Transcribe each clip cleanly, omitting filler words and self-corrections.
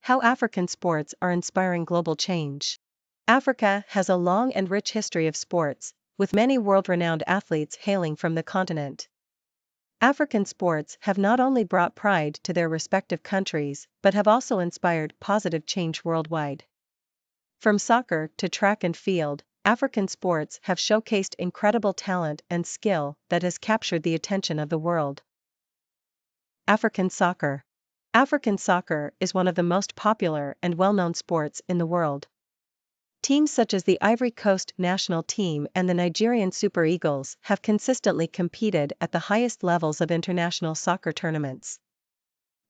How African sports are inspiring global change. Africa has a long and rich history of sports, with many world-renowned athletes hailing from the continent. African sports have not only brought pride to their respective countries, but have also inspired positive change worldwide. From soccer to track and field, African sports have showcased incredible talent and skill that has captured the attention of the world. African soccer. African soccer is one of the most popular and well-known sports in the world. Teams such as the Ivory Coast national team and the Nigerian Super Eagles have consistently competed at the highest levels of international soccer tournaments.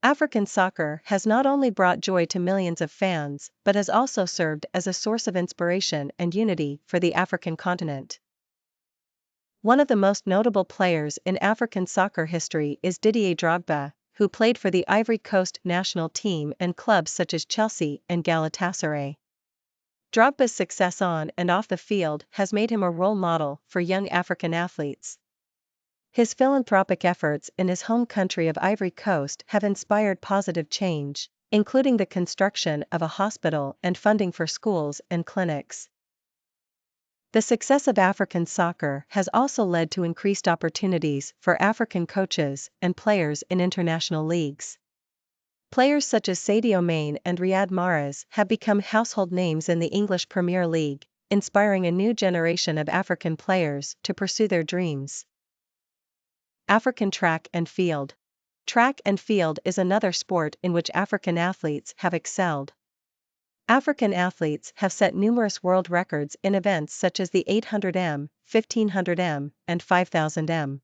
African soccer has not only brought joy to millions of fans, but has also served as a source of inspiration and unity for the African continent. One of the most notable players in African soccer history is Didier Drogba, who played for the Ivory Coast national team and clubs such as Chelsea and Galatasaray. Drogba's success on and off the field has made him a role model for young African athletes. His philanthropic efforts in his home country of Ivory Coast have inspired positive change, including the construction of a hospital and funding for schools and clinics. The success of African soccer has also led to increased opportunities for African coaches and players in international leagues. Players such as Sadio Mane and Riyad Mahrez have become household names in the English Premier League, inspiring a new generation of African players to pursue their dreams. African track and field. Track and field is another sport in which African athletes have excelled. African athletes have set numerous world records in events such as the 800m, 1500m, and 5000m.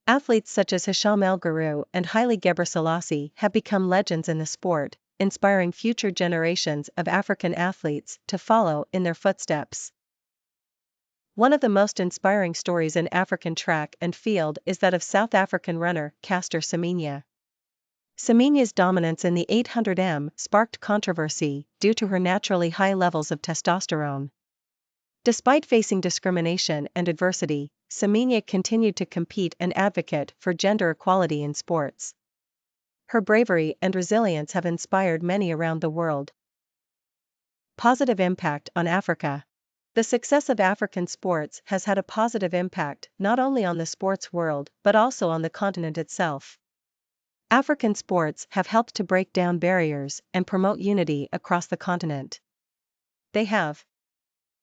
Athletes such as Hicham El Guerrouj and Haile Gebrselassie have become legends in the sport, inspiring future generations of African athletes to follow in their footsteps. One of the most inspiring stories in African track and field is that of South African runner Caster Semenya. Semenya's dominance in the 800m sparked controversy due to her naturally high levels of testosterone. Despite facing discrimination and adversity, Semenya continued to compete and advocate for gender equality in sports. Her bravery and resilience have inspired many around the world. Positive impact on Africa. The success of African sports has had a positive impact not only on the sports world but also on the continent itself. African sports have helped to break down barriers and promote unity across the continent. They have